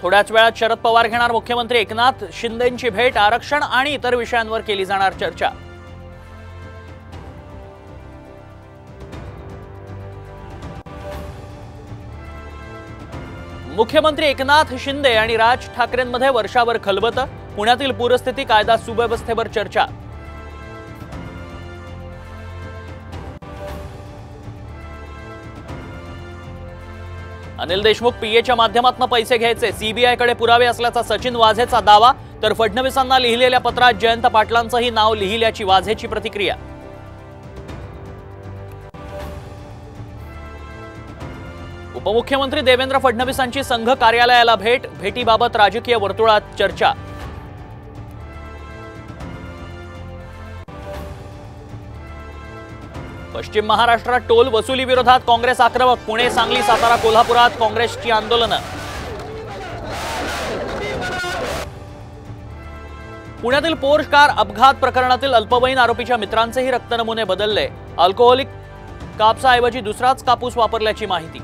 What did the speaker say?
थोड्याच वेळात शरद पवार घेणार मुख्यमंत्री एकनाथ शिंदेंची भेट, आरक्षण आणि इतर विषयांवर केली जाणार चर्चा। मुख्यमंत्री एकनाथ शिंदे आणि राज ठाकरेंमध्ये वर्षावर खलबत, पुण्यातील पूरस्थिती, कायदा सुव्यवस्थेवर चर्चा। अनिल देशमुख पीएच्या माध्यमातून पैसे घ्यायचे, सीबीआयकडे पुरावे असल्याचा सचिन वाझेचा दावा, तर फडणवीसांना लिहिलेल्या पत्रात जयंत पाटलांचंही नाव लिहिल्याची वाझेची प्रतिक्रिया। उपमुख्यमंत्री देवेंद्र फडणवीसांची संघ कार्यालयाला भेट, भेटीबाबत राजकीय वर्तुळात चर्चा। पश्चिम महाराष्ट्रात टोल वसुली विरोधात काँग्रेस आक्रमक, पुणे, सांगली, सातारा, कोल्हापुरात काँग्रेसची आंदोलनं। पुण्यातील पोर्श कार अपघात प्रकरणातील अल्पवयीन आरोपीच्या मित्रांचेही रक्त नमुने बदलले, अल्कोहोलिक कापसाऐवजी दुसराच कापूस वापरल्याची माहिती।